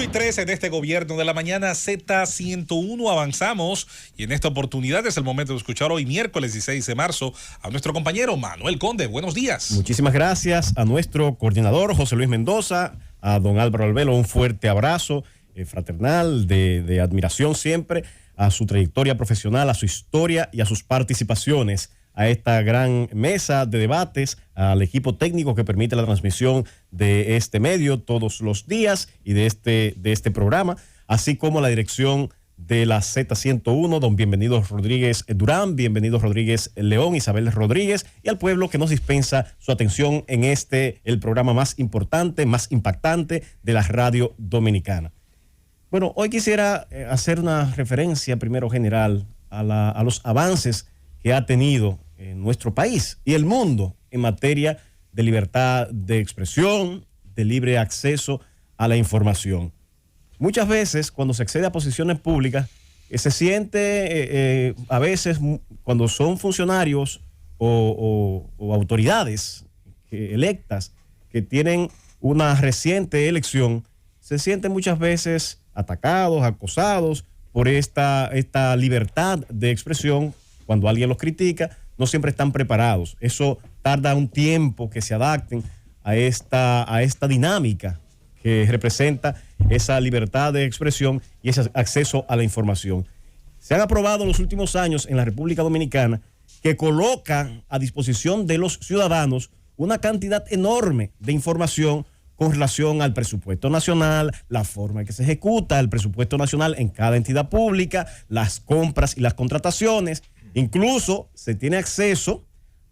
Hoy 13 de este gobierno de la mañana Z101 avanzamos y en esta oportunidad es el momento de escuchar hoy miércoles 16 de marzo a nuestro compañero Manuel Conde. Buenos días. Muchísimas gracias a nuestro coordinador José Luis Mendoza, a don Álvaro Albelo, un fuerte abrazo fraternal de admiración siempre a su trayectoria profesional, a su historia y a sus participaciones a esta gran mesa de debates, al equipo técnico que permite la transmisión de este medio todos los días y de este programa, así como la dirección de la Z101, don Bienvenido Rodríguez Durán, Bienvenido Rodríguez León, Isabel Rodríguez, y al pueblo que nos dispensa su atención en el programa más importante, más impactante de la radio dominicana. Bueno, hoy quisiera hacer una referencia primero general a los avances que ha tenido en nuestro país y el mundo en materia de libertad de expresión, de libre acceso a la información. Muchas veces cuando se accede a posiciones públicas, se siente a veces cuando son funcionarios o autoridades electas que tienen una reciente elección, se sienten muchas veces atacados, acosados por esta libertad de expresión. Cuando alguien los critica, no siempre están preparados. Eso tarda un tiempo que se adapten a esta dinámica que representa esa libertad de expresión y ese acceso a la información. Se han aprobado en los últimos años en la República Dominicana que colocan a disposición de los ciudadanos una cantidad enorme de información con relación al presupuesto nacional, la forma en que se ejecuta el presupuesto nacional en cada entidad pública, las compras y las contrataciones. Incluso se tiene acceso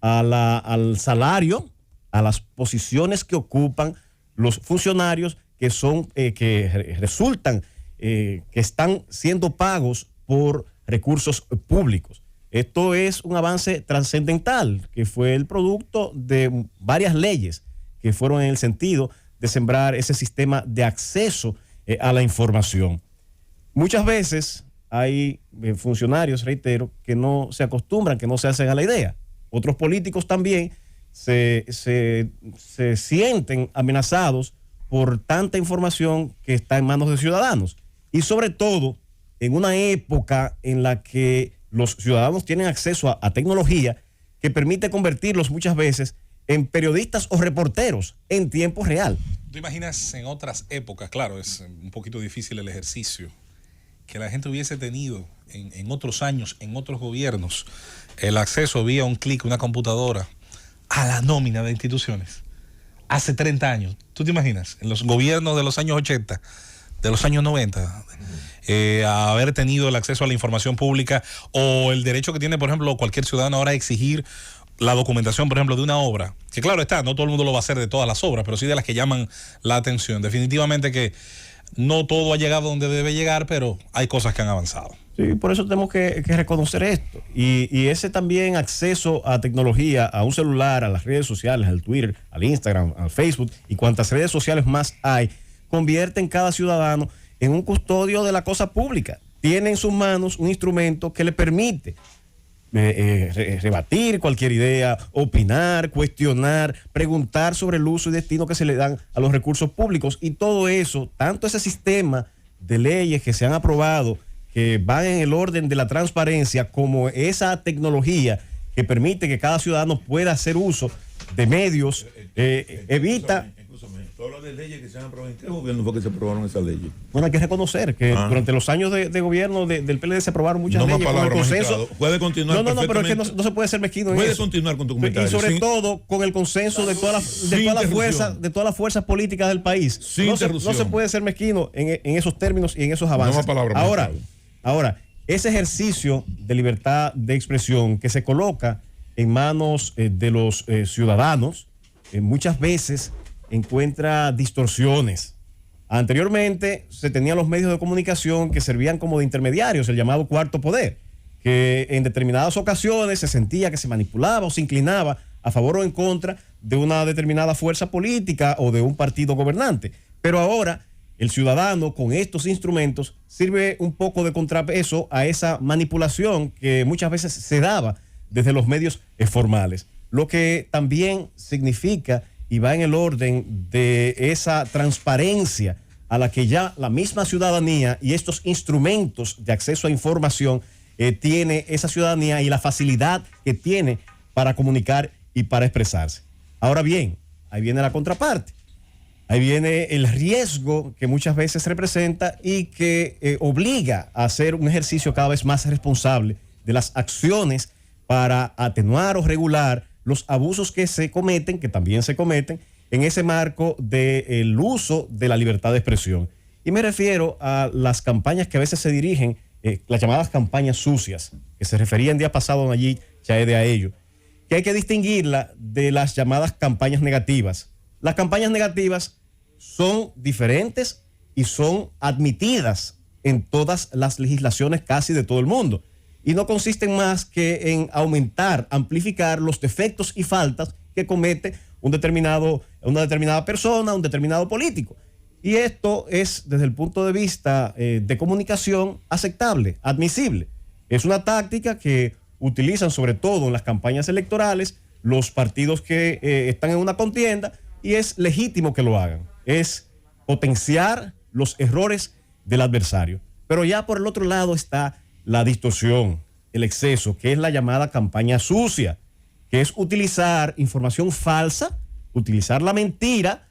al salario, a las posiciones que ocupan los funcionarios que resultan, que están siendo pagos por recursos públicos. Esto es un avance trascendental que fue el producto de varias leyes que fueron en el sentido de sembrar ese sistema de acceso a la información. Muchas veces hay funcionarios, reitero, que no se acostumbran, que no se hacen a la idea. Otros políticos también se sienten amenazados por tanta información que está en manos de ciudadanos. Y sobre todo, en una época en la que los ciudadanos tienen acceso a tecnología que permite convertirlos muchas veces en periodistas o reporteros en tiempo real. ¿Tú imaginas en otras épocas? Claro, es un poquito difícil el ejercicio, que la gente hubiese tenido en otros años, en otros gobiernos, el acceso vía un clic, una computadora, a la nómina de instituciones. Hace 30 años, ¿tú te imaginas? En los gobiernos de los años 80, de los años 90, haber tenido el acceso a la información pública o el derecho que tiene, por ejemplo, cualquier ciudadano ahora a exigir la documentación, por ejemplo, de una obra, que claro está, no todo el mundo lo va a hacer de todas las obras, pero sí de las que llaman la atención. Definitivamente que no todo ha llegado donde debe llegar, pero hay cosas que han avanzado. Sí, por eso tenemos que reconocer esto. Y ese también acceso a tecnología, a un celular, a las redes sociales, al Twitter, al Instagram, al Facebook y cuantas redes sociales más hay, convierte en cada ciudadano en un custodio de la cosa pública. Tiene en sus manos un instrumento que le permite rebatir cualquier idea, opinar, cuestionar, preguntar sobre el uso y destino que se le dan a los recursos públicos. Y todo eso, tanto ese sistema de leyes que se han aprobado, que van en el orden de la transparencia, como esa tecnología que permite que cada ciudadano pueda hacer uso de medios, evita... Todas las leyes que se han aprobado, ¿en qué gobierno fue que se aprobaron esas leyes? Bueno, hay que reconocer que durante los años de gobierno del PLD se aprobaron muchas leyes con el consenso. Puede continuar. No, pero es que no se puede ser mezquino en Puede eso. Continuar con tu comentario. Y sobre todo con el consenso de todas las fuerzas políticas del país. No se puede ser mezquino en esos términos y en esos avances. Ahora, ese ejercicio de libertad de expresión que se coloca en manos de los ciudadanos, muchas veces encuentra distorsiones. Anteriormente se tenían los medios de comunicación que servían como de intermediarios, el llamado cuarto poder, que en determinadas ocasiones se sentía que se manipulaba o se inclinaba a favor o en contra de una determinada fuerza política o de un partido gobernante. Pero ahora el ciudadano con estos instrumentos sirve un poco de contrapeso a esa manipulación que muchas veces se daba desde los medios formales, lo que también significa y va en el orden de esa transparencia a la que ya la misma ciudadanía y estos instrumentos de acceso a información tiene esa ciudadanía y la facilidad que tiene para comunicar y para expresarse. Ahora bien, ahí viene la contraparte. Ahí viene el riesgo que muchas veces representa y que obliga a hacer un ejercicio cada vez más responsable de las acciones para atenuar o regular los abusos que se cometen, que también se cometen, en ese marco del uso de la libertad de expresión. Y me refiero a las campañas que a veces se dirigen, las llamadas campañas sucias, que se refería el día pasado allí, Chaede, a ello, que hay que distinguirla de las llamadas campañas negativas. Las campañas negativas son diferentes y son admitidas en todas las legislaciones casi de todo el mundo. Y no consisten más que en aumentar, amplificar los defectos y faltas que comete una determinada persona, un determinado político. Y esto es, desde el punto de vista de comunicación, aceptable, admisible. Es una táctica que utilizan sobre todo en las campañas electorales los partidos que están en una contienda, y es legítimo que lo hagan. Es potenciar los errores del adversario. Pero ya por el otro lado está la distorsión, el exceso, que es la llamada campaña sucia, que es utilizar información falsa, utilizar la mentira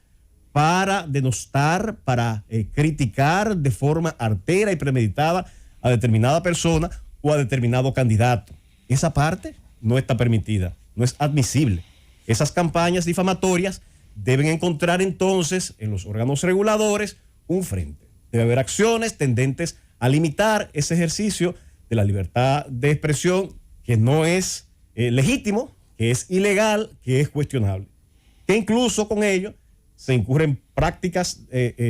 para denostar, para criticar de forma artera y premeditada a determinada persona o a determinado candidato. Esa parte no está permitida, no es admisible. Esas campañas difamatorias deben encontrar entonces en los órganos reguladores un frente. Debe haber acciones tendentes a limitar ese ejercicio de la libertad de expresión que no es legítimo, que es ilegal, que es cuestionable. Que incluso con ello se incurren prácticas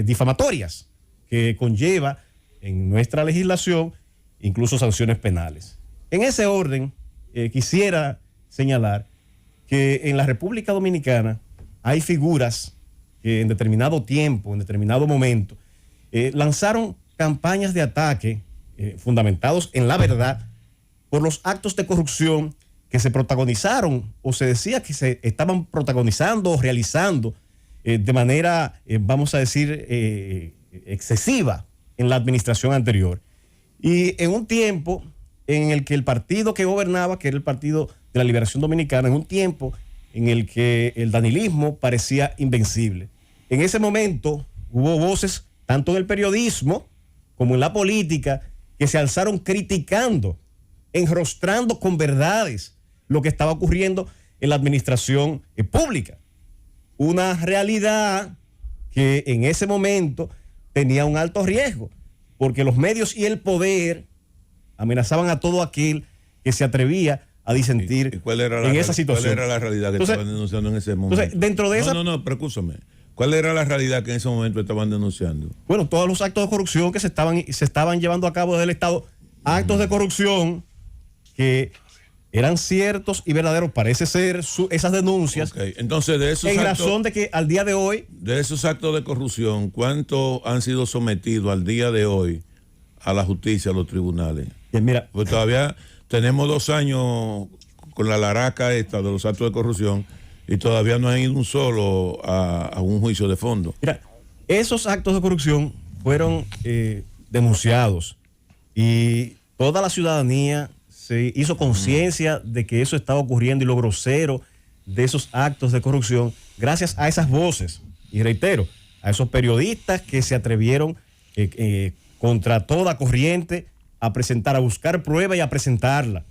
difamatorias que conlleva en nuestra legislación incluso sanciones penales. En ese orden, quisiera señalar que en la República Dominicana hay figuras que en determinado tiempo, en determinado momento, lanzaron campañas de ataque fundamentados en la verdad por los actos de corrupción que se protagonizaron o se decía que se estaban protagonizando o realizando de manera, vamos a decir, excesiva en la administración anterior. Y en un tiempo en el que el partido que gobernaba, que era el Partido de la Liberación Dominicana, en un tiempo en el que el danilismo parecía invencible. En ese momento hubo voces, tanto en el periodismo como en la política, que se alzaron criticando, enrostrando con verdades lo que estaba ocurriendo en la administración pública. Una realidad que en ese momento tenía un alto riesgo, porque los medios y el poder amenazaban a todo aquel que se atrevía a disentir en esa situación. ¿Cuál era la realidad que estaban denunciando en ese momento? Entonces, dentro de esa... pero escúchame. ¿Cuál era la realidad que en ese momento estaban denunciando? Bueno, todos los actos de corrupción que se estaban llevando a cabo desde el Estado, actos de corrupción que eran ciertos y verdaderos, parece ser esas denuncias. Okay. Entonces, de esos razón de que al día de hoy... De esos actos de corrupción, ¿cuántos han sido sometidos al día de hoy a la justicia, a los tribunales? Bien, mira, pues todavía tenemos 2 años con la laraca esta de los actos de corrupción y todavía no ha ido un solo a un juicio de fondo. Mira, esos actos de corrupción fueron denunciados y toda la ciudadanía se hizo conciencia de que eso estaba ocurriendo y lo grosero de esos actos de corrupción gracias a esas voces. Y reitero, a esos periodistas que se atrevieron contra toda corriente a presentar, a buscar prueba y a presentarla.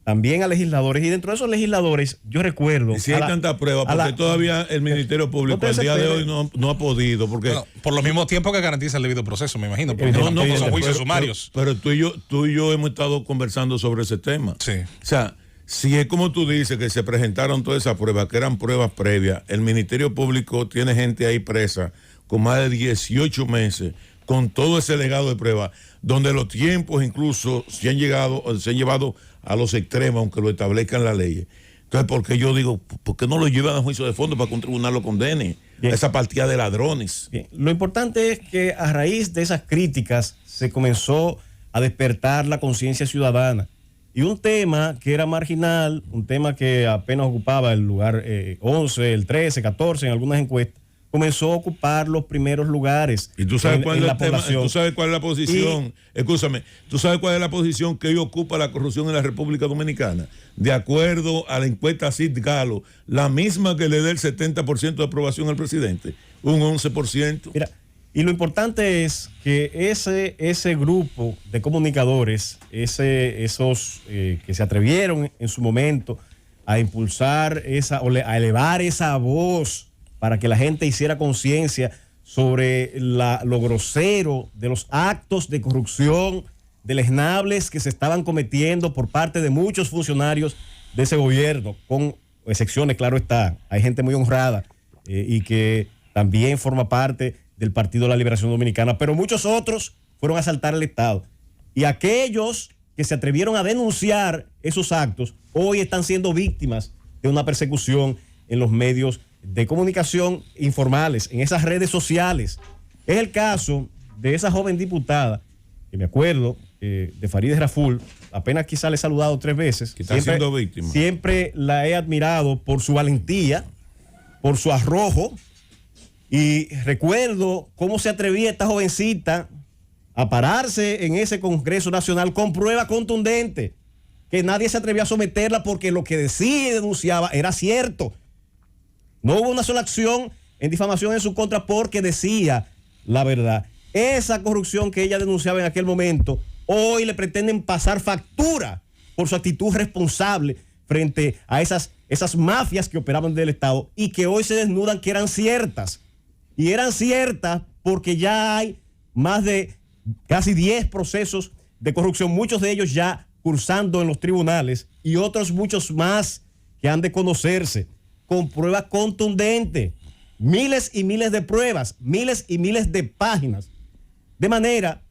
También a legisladores. Y dentro de esos legisladores, yo recuerdo... Y si hay tanta prueba, porque todavía el Ministerio Público al día de hoy no ha podido. Porque bueno, por los mismos tiempos que garantiza el debido proceso, me imagino. Porque tampoco son juicios sumarios. Pero tú y yo hemos estado conversando sobre ese tema. Sí. O sea, si es como tú dices, que se presentaron todas esas pruebas, que eran pruebas previas, el Ministerio Público tiene gente ahí presa con más de 18 meses, con todo ese legado de pruebas, donde los tiempos incluso se han llevado a los extremos, aunque lo establezcan las leyes. Entonces, porque yo digo, ¿por qué no lo llevan a juicio de fondo para que un tribunal lo condene? Bien. Esa partida de ladrones. Bien. Lo importante es que a raíz de esas críticas se comenzó a despertar la conciencia ciudadana. Y un tema que era marginal, un tema que apenas ocupaba el lugar 11, el 13, 14 en algunas encuestas, comenzó a ocupar los primeros lugares. Y tú sabes cuál es la el tema, población. tú sabes cuál es la posición, escúchame, tú sabes cuál es la posición que hoy ocupa la corrupción en la República Dominicana. De acuerdo a la encuesta Sid Galo, la misma que le dé el 70% de aprobación al presidente, un 11%. Mira, y lo importante es que ese grupo de comunicadores, esos que se atrevieron en su momento a impulsar a elevar esa voz para que la gente hiciera conciencia sobre lo grosero de los actos de corrupción deleznables que se estaban cometiendo por parte de muchos funcionarios de ese gobierno, con excepciones, claro está. Hay gente muy honrada y que también forma parte del Partido de la Liberación Dominicana, pero muchos otros fueron a asaltar el Estado. Y aquellos que se atrevieron a denunciar esos actos hoy están siendo víctimas de una persecución en los medios de comunicación informales, en esas redes sociales. Es el caso de esa joven diputada, que me acuerdo, de Farideh Raful, apenas quizá le he saludado 3 veces. Que está siendo víctima. Siempre la he admirado por su valentía, por su arrojo, y recuerdo cómo se atrevía esta jovencita a pararse en ese Congreso Nacional con prueba contundente, que nadie se atrevía a someterla porque lo que decía y denunciaba era cierto. No hubo una sola acción en difamación en su contra porque decía la verdad. Esa corrupción que ella denunciaba en aquel momento, hoy le pretenden pasar factura por su actitud responsable frente a esas mafias que operaban del Estado y que hoy se desnudan que eran ciertas. Y eran ciertas porque ya hay más de casi 10 procesos de corrupción, muchos de ellos ya cursando en los tribunales y otros muchos más que han de conocerse, con pruebas contundentes, miles y miles de pruebas, miles y miles de páginas. De manera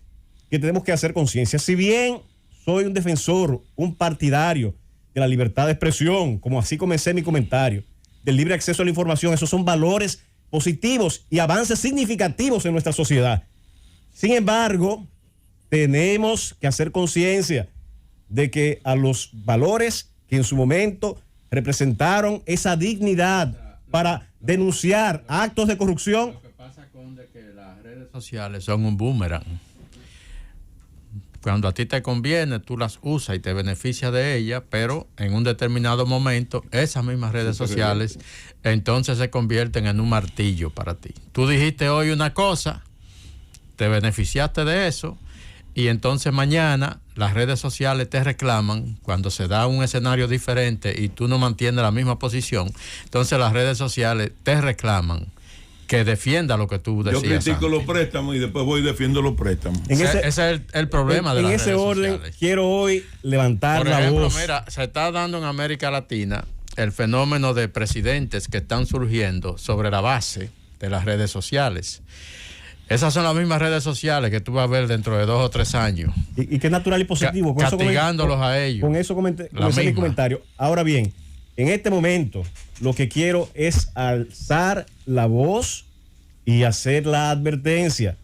que tenemos que hacer conciencia. Si bien soy un defensor, un partidario de la libertad de expresión, como así comencé mi comentario, del libre acceso a la información, esos son valores positivos y avances significativos en nuestra sociedad. Sin embargo, tenemos que hacer conciencia de que a los valores que en su momento representaron esa dignidad para denunciar actos de corrupción. Lo que pasa con que las redes sociales son un boomerang. Cuando a ti te conviene, tú las usas y te beneficias de ellas, pero en un determinado momento, esas mismas redes sociales entonces se convierten en un martillo para ti. Tú dijiste hoy una cosa, te beneficiaste de eso, y entonces mañana las redes sociales te reclaman cuando se da un escenario diferente y tú no mantienes la misma posición. Entonces las redes sociales te reclaman que defienda lo que tú decías. Yo critico antes los préstamos y después voy y defiendo los préstamos. Ese es el problema de las redes sociales. En ese orden, quiero hoy levantar Por ejemplo, la voz. mira, se está dando en América Latina el fenómeno de presidentes que están surgiendo sobre la base de las redes sociales. Esas son las mismas redes sociales que tú vas a ver dentro de 2 o 3 años. Y que es natural y positivo. Castigándolos a ellos. Con eso comencé mi comentario. Ahora bien, en este momento, lo que quiero es alzar la voz y hacer la advertencia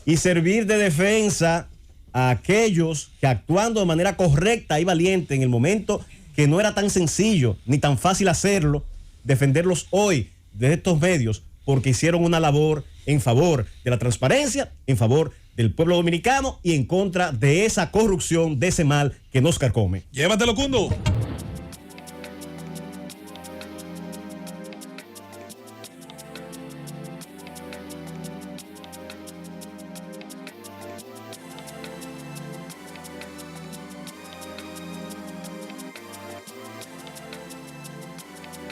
y servir de defensa a aquellos que, actuando de manera correcta y valiente en el momento que no era tan sencillo ni tan fácil hacerlo, defenderlos hoy de estos medios, porque hicieron una labor en favor de la transparencia, en favor del pueblo dominicano y en contra de esa corrupción, de ese mal que nos carcome. Llévatelo, Cundo.